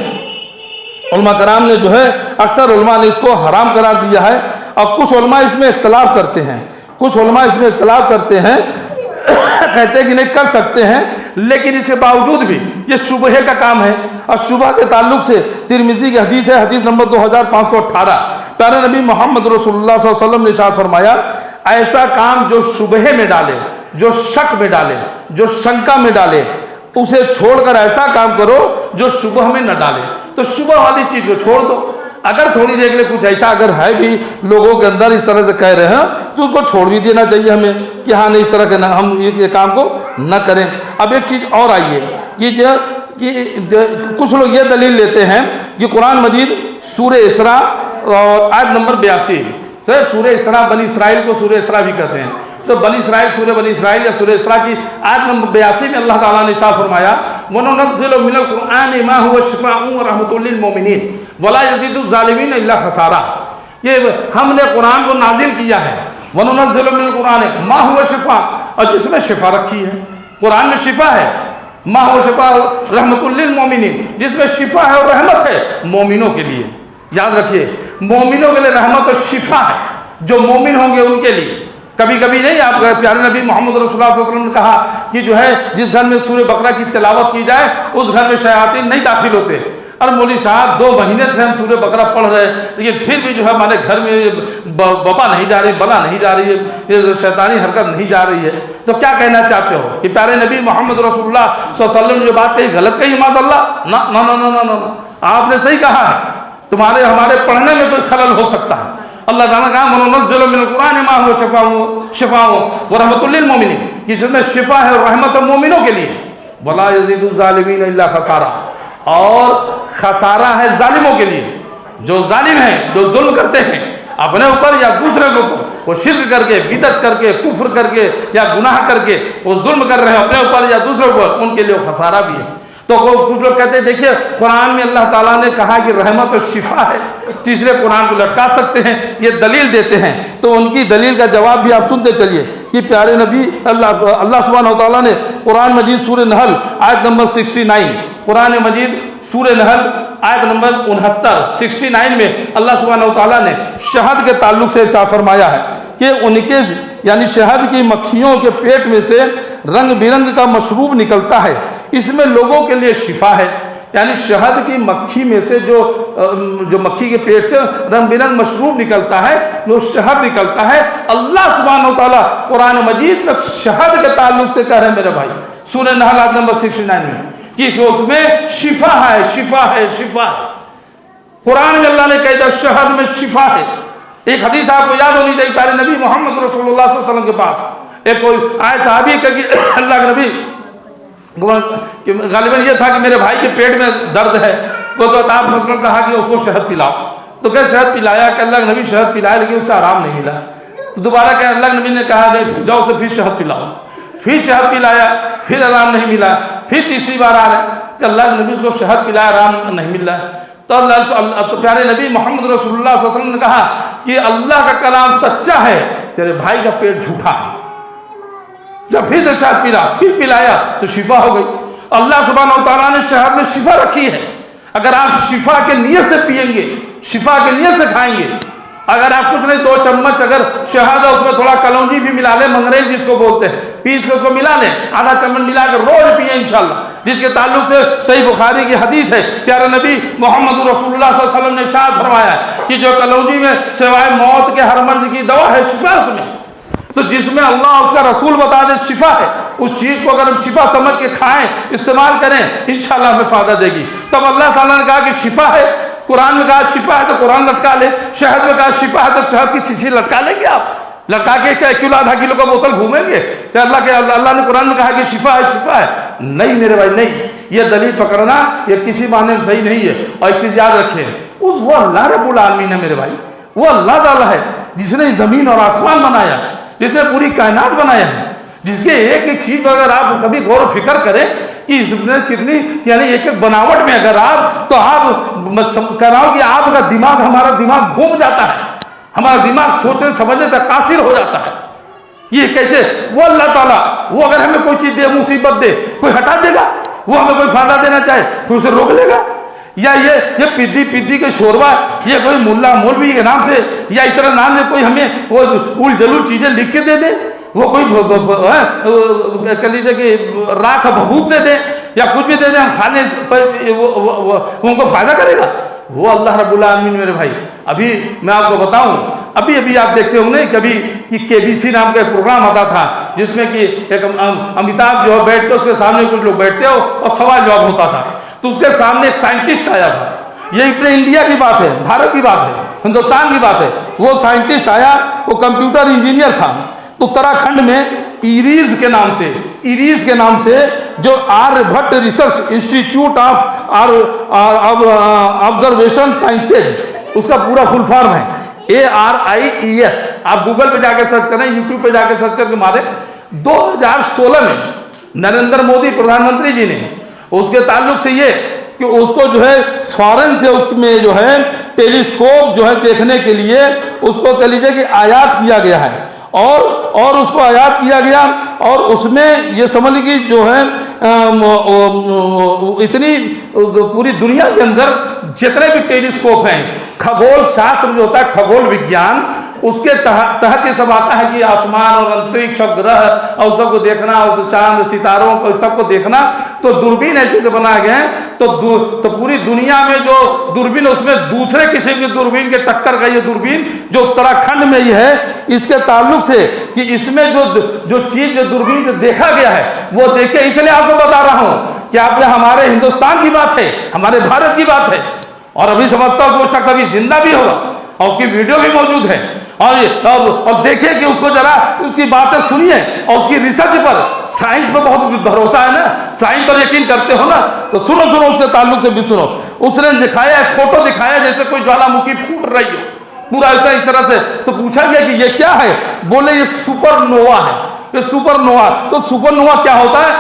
उलमा कराम ने जो है, अक्सर उलमा ने इसको हराम करार दिया है, और कुछ उलमा इसमें इख्तलाफ करते हैं, कहते हैं कि नहीं कर सकते हैं, लेकिन इसके बावजूद भी ये सुबह का काम है। और सुबह के ताल्लुक से तिरमिज़ी की हदीस है, हदीस नंबर 2518, प्यारे नबी मोहम्मद रसूलुल्लाह सल्लल्लाहु अलैहि वसल्लम ने इरशाद फरमाया, ऐसा काम जो सुबह में डाले, जो शक में डाले, जो शंका में डाले, उसे छोड़कर ऐसा काम करो जो सुबह में न डाले। तो सुबह वाली चीज़ को छोड़ दो, अगर थोड़ी देर के लिए कुछ ऐसा अगर है भी लोगों के अंदर इस तरह से कह रहे हैं तो उसको छोड़ भी देना चाहिए हमें कि हाँ नहीं इस तरह के ना हम ये काम को न करें। अब एक चीज़ और आई है कि कुछ लोग ये दलील लेते हैं कि कुरान मजीद सूरह इसरा और आयत नंबर 82, सूरह इसरा बनी इसराइल को सूरह इसरा भी कहते हैं, तो बनी इसराइल सूरह बनी इसराइल या सूरह इसरा की आयत नंबर 82 में अल्लाह ताला ने इरशाद फरमाया वनुनज़्ज़िलु मिनल कुरआनि मा हुवा शिफ़ाउन व रहमतुल लिल मुमिनीन वला यज़ीदु ज़ालिमीन इल्ला खसारा। ये हमने कुरान को नाजिल किया है, वनुनज़्ज़िलु मिनल कुरआनि मा हुवा शिफ़ा, और जिसमें शिफा रखी है, कुरान में शिफा है, मा हुवा शिफ़ा रहमतुल लिल मुमिनीन, जिसमें शिफा है और रहमत है मोमिनों के लिए। याद रखिए, मोमिनों के लिए रहमत और शिफा है, जो मोमिन होंगे उनके लिए। कभी कभी नहीं, आप प्यारे नबी मोहम्मद रसूलुल्लाह सल्लल्लाहु अलैहि वसल्लम ने कहा कि जो है जिस घर में सूरह बकरा की तिलावत की जाए उस घर में शयातीन नहीं दाखिल होते। अरे मौलवी साहब 2 महीने से हम सूरह बकरा पढ़ रहे हैं, लेकिन फिर भी जो है हमारे घर में बपा नहीं जा रही, बला नहीं जा रही है, ये शैतानी हरकत नहीं जा रही है। तो क्या कहना चाहते हो कि प्यारे नबी मोहम्मद रसूलुल्लाह सल्लल्लाहु अलैहि वसल्लम ने जो बात कही गलत कही? माज़अल्लाह, ना ना ना ना ना, आपने सही कहा है, तुम्हारे हमारे पढ़ने में कोई खलल हो सकता है। अल्लाह ताला ने कहा वनुनज़्ज़िलु मिनल कुरआनि मा हुवा शिफ़ाउन व रहमतुल लिल मुमिनीन, जिसमें शिफा है और रहमत है मोमिनों के लिए, वला यज़ीदु ज़ालिमीन इल्ला खसारा, और खसारा है जालिमों के लिए। जो जालिम हैं, जो जुल्म करते हैं अपने ऊपर या दूसरे के ऊपर, वो शिर्क करके, बिदअत करके, कुफ्र करके या गुनाह करके वो जुल्म कर रहे हैं अपने ऊपर या दूसरे ऊपर, उनके लिए खसारा भी है। तो कुछ लोग कहते हैं देखिए कुरान में अल्लाह ताला ने कहा कि रहमत और शिफा है, तीसरे कुरान को लटका सकते हैं, ये दलील देते हैं। तो उनकी दलील का जवाब भी आप सुनते चलिए कि प्यारे नबी अल्लाह सुब्हानहू व तआला ने कुरान मजीद सूरह नहल आयत नंबर 69, कुरान मजीद सूरह नहल आयत नंबर 69 में अल्लाह सुब्हानहू व तआला ने शहद के ताल्लुक से इरशाद फरमाया है कि उनके यानी शहद की मक्खियों के पेट में से रंग बिरंग का मशरूब निकलता है, इसमें लोगों के लिए शिफा है। यानी शहद की मक्खी में से जो मक्खी के पेट से रंग बिरंग मशरूब निकलता है, वो शहद निकलता है। अल्लाह सुब्हानहू व तआला कुरान मजीद में शहद के ताल्लुक से कह रहे हैं मेरे भाई सूरह नहल आयत नंबर 69 में कि उसमें शिफा है, शिफा है, शिफा है। कुरान में अल्लाह ने कह दिया शहद में शिफा है। एक हदीस आपको याद होनी चाहिए, प्यारे नबी मोहम्मद रसूलुल्लाह सल्लल्लाहु अलैहि वसल्लम के पास एक कोई आए सहाबी का कि अल्लाह के नबी, गालिबन ये था कि मेरे भाई के पेट में दर्द है, तो आपने कहा कि उसको शहद पिलाओ। तो क्या शहद पिलाया कि अल्लाह के नबी शहद पिलाया, लेकिन उससे आराम नहीं मिला। तो दोबारा क्या अल्लाह के नबी ने कहा जाओ उसे फिर शहद पिलाओ, फिर शहद पिलाया, फिर आराम नहीं मिला। फिर तीसरी बार आ रहे कि अल्लाह के नबी उसको शहद पिलाया, आराम नहीं मिल रहा है। तो प्यारे नबी मोहम्मद रसूलुल्लाह सल्लल्लाहु अलैहि वसल्लम ने कहा कि अल्लाह का कलाम सच्चा है, तेरे भाई का पेट झूठा है। जब फिर से शहद पिला, फिर पिलाया तो शिफा हो गई। अल्लाह सुब्हानहू व तआला ने शहद में शिफा रखी है। अगर आप शिफा के नियत से पिएंगे, शिफा के नियत से खाएंगे, अगर आप कुछ नहीं 2 चम्मच अगर शहद है उसमें थोड़ा कलौंजी भी मिला लें, मंगरेल जिसको बोलते हैं, पीस के उसको मिला लें, आधा चम्मच मिला कर रोज पिए इंशाल्लाह, जिसके ताल्लुक से सही बुखारी की हदीस है। प्यारे नबी मोहम्मद रसूलुल्लाह सल्लल्लाहु अलैहि वसल्लम ने इरशाद फरमाया कि जो कलौंजी में सिवाय मौत के हर मर्ज की दवा है, शिफा उसमें। तो जिसमें अल्लाह उसका रसूल बता दे शिफा है, उस चीज को अगर हम शिफा समझ के खाएं, इस्तेमाल करें, इंशाल्लाह हमें फायदा देगी। तब अल्लाह ताला ने कहा कि शिफा है, कुरान में कहा शिफा है तो कुरान लटका ले, शहद में कहा शिफा है तो शहद की शीशी लटका लेंगे आप, लटका के क्या 1 किलो आधा किलो का बोतल घूमेंगे? तो अल्लाह ने कुरान में कहा कि शिफा है, शिफा है। नहीं मेरे भाई नहीं, ये दलील पकड़ना ये किसी माने में सही नहीं है। और एक चीज याद रखें, वो अल्लाह रब्बुल आलमीन है मेरे भाई, वो अल्लाह ताला है जिसने जमीन और आसमान बनाया, जिसने पूरी कायनात बनाया है, जिसके एक एक चीज पर अगर आप कभी गौर फिक्र करें कि इसमें कितनी यानी एक एक बनावट में अगर आप तो आप कराओ कि आपका दिमाग, हमारा दिमाग घूम जाता है, हमारा दिमाग सोचने समझने से कासिर हो जाता है। ये कैसे? वो अल्लाह ताला, वो अगर हमें कोई चीज दे, मुसीबत दे, कोई हटा देगा? वो हमें कोई फायदा देना चाहे फिर उसे रोक लेगा? या ये पिद्दी के शोरबा, ये कोई मुल्ला मौलवी के नाम से या इस तरह नाम से कोई हमें वो उल जलूल चीजें लिख के दे दे, वो कोई कह लीजिए कि राख भभूत दे दे या कुछ भी दे दे, हम खाने वो उनको फायदा करेगा? वो अल्लाह रब्बुल आलमीन मेरे भाई। अभी मैं आपको बताऊं, अभी आप देखते होंगे कभी कि केबीसी नाम का एक प्रोग्राम आता था जिसमें कि एक अमिताभ जो बैठते उसके सामने कुछ लोग बैठते हो और सवाल जवाब होता था। तो उसके सामने एक साइंटिस्ट आया था, ये अपने इंडिया की बात है, भारत की बात है, हिंदुस्तान की बात है। वो साइंटिस्ट आया, वो कंप्यूटर इंजीनियर था, उत्तराखंड में इरीज के नाम से जो Aryabhatta research institute of observation sciences, उसका पूरा फुल फॉर्म है ARIES। आप गूगल पे जाके सर्च करें, यूट्यूब पे जाके सर्च करके मारे। 2016 में नरेंद्र मोदी प्रधानमंत्री जी ने उसके ताल्लुक से ये कि उसको जो है फॉरेन से उसमें जो है टेलीस्कोप जो है देखने के लिए उसको कह लीजिए कि आयात किया गया है, और उसको आयात किया गया, और उसमें ये समझ लीजिए जो है इतनी पूरी दुनिया के अंदर जितने भी टेलीस्कोप हैं, खगोल शास्त्र जो होता है, खगोल विज्ञान, उसके तहत ये सब आता है कि आसमान और अंतरिक्ष और ग्रह और सबको देखना, और चांद सितारों को सबको देखना। तो दूरबीन ऐसे से बनाए गए हैं, तो पूरी दुनिया में जो दूरबीन, उसमें दूसरे किसी की दूरबीन के टक्कर का ये दूरबीन जो उत्तराखंड में ये है, इसके ताल्लुक से कि इसमें जो चीज जो दूरबीन से देखा गया है वो देखिए। इसलिए आपको बता रहा हूं कि आपने हमारे हिंदुस्तान की बात है, हमारे भारत की बात है, और अभी समझता हूं वो शख्स अभी जिंदा भी होगा और उसकी वीडियो भी मौजूद है, और देखिए कि उसको जरा उसकी बातें सुनिए, और उसकी रिसर्च पर, साइंस पर बहुत भरोसा है ना, साइंस पर यकीन करते हो ना, तो सुनो उसके ताल्लुक से भी सुनो। उसने दिखाया, फोटो दिखाया जैसे कोई ज्वालामुखी फूट रही हो, पूरा ऐसा इस तरह से। तो पूछा गया कि ये क्या है, बोले ये सुपरनोवा है, ये सुपरनोवा। तो सुपरनोवा क्या होता है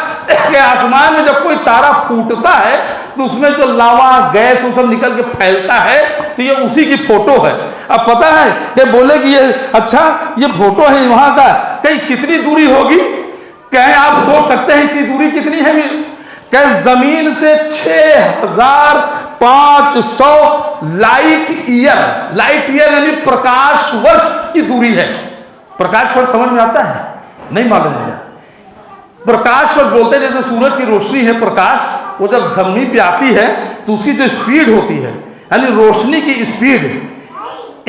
कि आसमान में जब कोई तारा फूटता है तो उसमें जो लावा गैस वो सब निकल के फैलता है, तो ये उसी की फोटो है। अब पता है कि बोले कि ये अच्छा ये फोटो है वहां का, कहीं कितनी दूरी होगी, कहें आप सोच सकते हैं इसकी दूरी कितनी है, कहें जमीन से 6500 लाइट ईयर यानी प्रकाश वर्ष की दूरी है। प्रकाश वर्ष समझ में आता है? नहीं मालूम है। प्रकाश वर्ष बोलते हैं जैसे सूरज की रोशनी है, प्रकाश वो जब जमीन पे आती है तो उसकी जो स्पीड होती है, यानी रोशनी की स्पीड,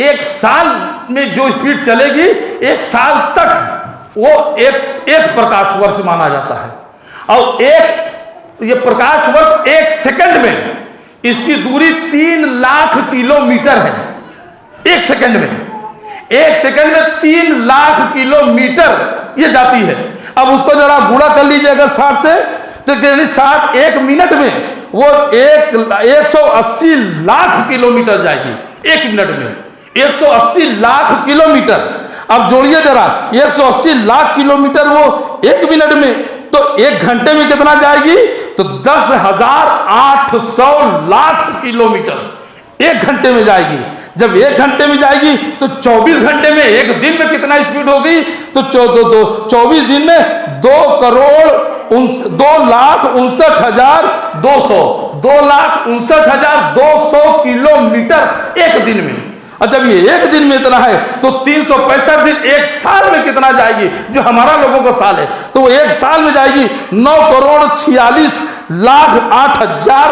एक साल में जो स्पीड चलेगी, एक साल तक वो एक प्रकाश वर्ष माना जाता है। और ये प्रकाश वर्ष एक सेकंड में, इसकी दूरी 3 लाख किलोमीटर है। एक सेकंड में 3 लाख किलोमीटर ये जाती है। अब उसको जरा गुणा कर लीजिए अगर 60 से, तो 60 एक मिनट में वो 180 लाख किलोमीटर जाएगी। एक मिनट में 180 लाख किलोमीटर। अब जोड़िए जरा 180 लाख किलोमीटर वो एक मिनट में, तो एक घंटे में कितना जाएगी, तो 10,800 लाख किलोमीटर एक घंटे में जाएगी। जब एक घंटे में जाएगी तो 24 घंटे में, एक दिन में कितना स्पीड होगी, तो 24 दिन में 2,59,200 किलोमीटर एक दिन में। और जब ये एक दिन में इतना है तो 365 दिन, एक साल में कितना जाएगी, जो हमारा लोगों का साल है, तो वो एक साल में जाएगी 9,46,08,000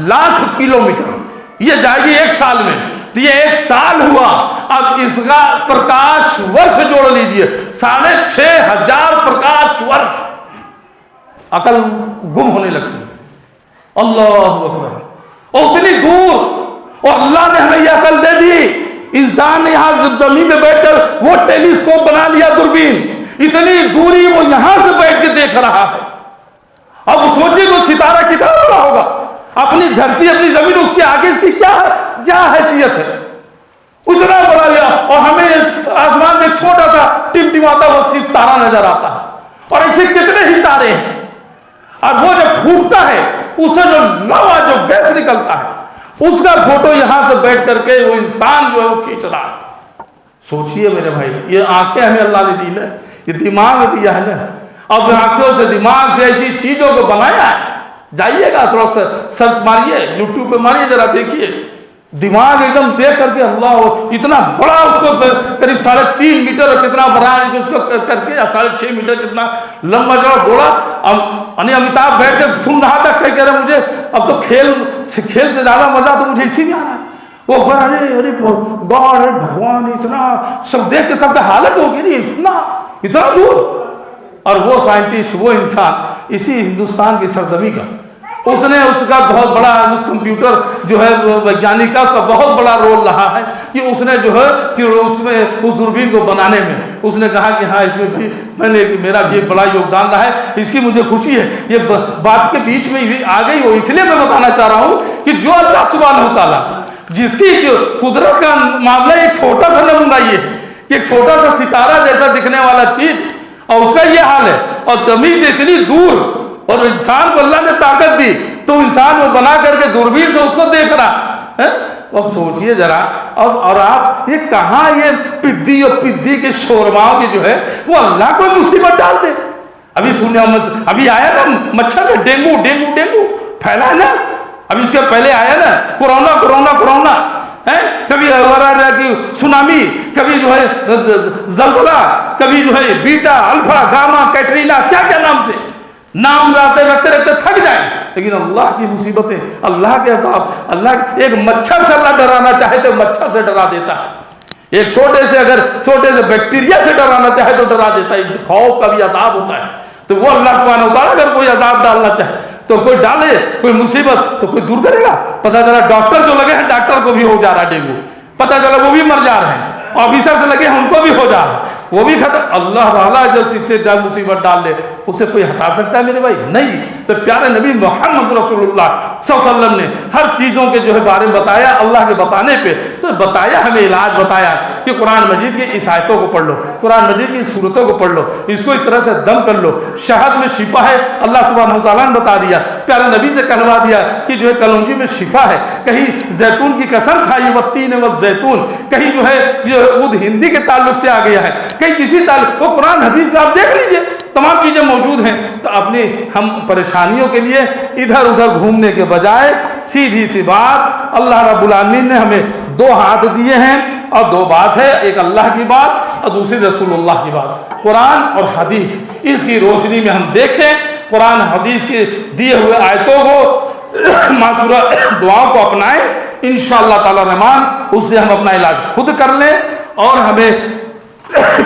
लाख किलोमीटर ये जाएगी एक साल में। तो ये एक साल हुआ। अब इसका प्रकाश वर्ष जोड़ लीजिए, 6,500 प्रकाश वर्ष। अकल गुम होने लगती है। अल्लाह अकबर। और उतनी दूर, और अल्लाह ने हमें यह अकल दे दी। इंसान ने यहां जमीन में बैठकर वो टेलीस्कोप बना लिया, दूरबीन, इतनी दूरी वो यहां से बैठ के देख रहा है। अब सोचिए वो सितारा कितना बड़ा होगा, अपनी धरती, अपनी जमीन, उसके आगे इसकी क्या हैसियत है, उतना बड़ा लिया। और हमें आसमान में छोटा सा टिमटिमाता वो सिर्फ तारा नजर आता है, और ऐसे कितने ही तारे हैं। और वो जब फूटता है उससे जो लावा, जो गैस निकलता है, उसका फोटो यहां से बैठ करके वो इंसान जो है वो खींच रहा है। सोचिए मेरे भाई, ये आंखें हमें अल्लाह ने दी है, ये दिमाग दिया है ना। अब आंखों से, दिमाग से ऐसी चीजों को बनाया है। जाइएगा थोड़ा सा सर्च मारिए, यूट्यूब पे मारिए, जरा देखिए, दिमाग एकदम देख करके अल्लाह, इतना बड़ा उसको करीब 3.5 मीटर कितना बड़ा है उसको करके, या 6.5 मीटर कितना लंबा जो घोड़ा। अमिताभ बैठ के सुन रहा था, कह रहे मुझे अब तो खेल से ज्यादा मजा तो मुझे इसी में आ रहा है। वो अरे गॉड, अरे भगवान, इतना सब देख के सबका हालत होगी नहीं, इतना दूर। और वो साइंटिस्ट, वो इंसान इसी हिंदुस्तान की सरजमी का, उसने उसका बहुत बड़ा, उस कंप्यूटर जो है वैज्ञानिक का उसका बहुत बड़ा रोल रहा है कि उसने जो है कि उसमें उस दूरबीन को बनाने में उसने कहा कि हाँ इसमें भी मेरा भी एक बड़ा योगदान रहा है, इसकी मुझे खुशी है। ये बात के बीच में भी आ गई, वो इसलिए मैं बताना चाह रहा हूँ कि जो अल्लाह सुब्हानहू तआला जिसकी कुदरत का मामला एक छोटा सा नमूना ये है कि एक छोटा सा सितारा जैसा दिखने वाला चीज और उसका ये हाल है, और जमीन से इतनी दूर, और इंसान को अल्लाह ने ताकत दी तो इंसान वो बना करके दूरबीन से उसको देख रहा है। अब सोचिए जरा, और आप ये कहाँ ये पिद्दी और पिद्दी के शोरमाओं की जो है वो अल्लाह को मुसीबत डाल दे। अभी सुने, अभी आया ना मच्छर में डेंगू डेंगू डेंगू फैला है ना, अभी उसके पहले आया ना कोरोना कोरोना कोरोना है, कभी कि सुनामी, कभी जो है जलजला, कभी जो है बीटा अल्फा गामा कैटरीना, क्या क्या नाम से नाम रखते रखते थक जाए। लेकिन अल्लाह की मुसीबतें, अल्लाह के अज़ाब, अल्लाह एक मच्छर से अल्लाह डराना चाहे तो मच्छर से डरा देता है, एक छोटे से बैक्टीरिया से डराना चाहे तो डरा देता है। खौफ का भी अज़ाब होता है, तो वो अल्लाह सुब्हानहू तआला अगर कोई अज़ाब डालना चाहे तो कोई डाले, कोई मुसीबत तो कोई दूर करेगा। पता चला डॉक्टर जो लगे हैं, डॉक्टर को भी हो जा रहा डेंगू, पता चला वो भी मर जा रहे हैं, ऑफिसर से लगे हैं उनको भी हो जा रहा है, वो भी खत्म। अल्लाह वाला जब इससे मुसीबत डाल ले उसे कोई हटा सकता है मेरे भाई? नहीं। तो प्यारे नबी मोहम्मद रसूलुल्लाह सल्लल्लाहु अलैहि वसल्लम ने हर चीज़ों के जो है बारे में बताया, अल्लाह के बताने पे तो बताया, हमें इलाज बताया कि कुरान मजीद की इस आयतों को पढ़ लो, कुरान मजीद की सूरतों को पढ़ लो, इसको इस तरह से दम कर लो, शहद में शिफा है, अल्लाह सुब्हानहू तआला ने बता दिया। प्यारे नबी से कहलवा दिया कि जो है कलौंजी में शिफा है, कहीं जैतून की कसम खाई वत्तीन व जैतून, कहीं जो है उद हिंदी के ताल्लुक से आ गया है, कहीं किसी ताल्लुक, वो कुरान हदीस में आप देख लीजिए तमाम चीजें मौजूद हैं। तो अपनी हम परेशानियों के लिए इधर उधर घूमने के बजाय सीधी सी बात, अल्लाह रब्बुल आलमीन ने हमें दो हाथ दिए हैं और दो बात है, एक अल्लाह की बात और दूसरी रसूलुल्लाह की बात, कुरान और हदीस। इसकी रोशनी में हम देखें, कुरान हदीस के दिए हुए आयतों को मासूरा दुआओं को अपनाएं, इंशाअल्लाह ताला रहमान उससे हम अपना इलाज खुद कर लें और हमें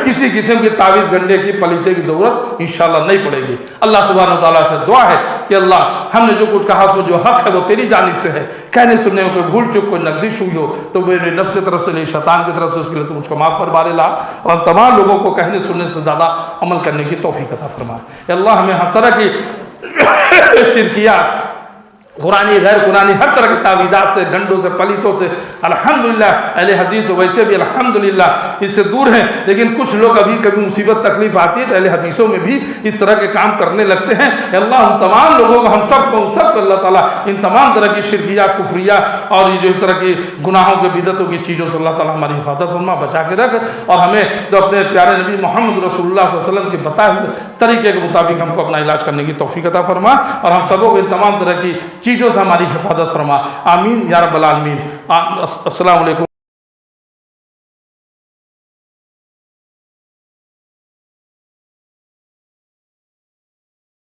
किसी किस्म की तावीज़ गंडे की पलीते की जरूरत इंशाअल्लाह नहीं पड़ेगी। अल्लाह सुब्हानहू तआला से दुआ है कि अल्लाह हमने जो कुछ कहा उसमें जो हक है वो तेरी जानिब से है, कहने सुनने में कोई भूल चूक, कोई नगजिश हुई हो तो मेरे नफ्स की तरफ से नहीं, शैतान की तरफ से, उसके लिए तुम मुझको माफ़ कर बारे ला, और हम तमाम लोगों को कहने सुनने से ज़्यादा अमल करने की तौफीक अता फरमा। अल्लाह हमें हर तरह की शिरकियात, कुरानी गैर कुरानी हर तरह की तावीज़ात से, गंडों से, पलीतों से अल्हम्दुलिल्लाह अहले हदीस वैसे भी अल्हम्दुलिल्लाह इससे दूर हैं। लेकिन कुछ लोग अभी कभी मुसीबत तकलीफ आती है तो अहले हदीसों में भी इस तरह के काम करने लगते हैं। अल्लाह हम तमाम लोगों को, हम सबको अल्लाह ताला इन तमाम तरह की शिरकियात, कुफ्रिया और ये जो इस तरह की गुनाहों के बिदअतों की चीज़ों से अल्लाह ताला हमारी हिफाजत फरमा, बचा के रख, और हमें जो अपने प्यारे नबी मोहम्मद रसूलुल्लाह सल्लल्लाहु अलैहि वसल्लम के बताए हुए तरीके के मुताबिक हमको अपना इलाज करने की तौफीक अता फरमा, और हम सबों को इन तमाम तरह की चीज़ों से हमारी हिफाजत फरमा। आमीन या रब्बल आलमीन। अस्सलामु अलैकुम।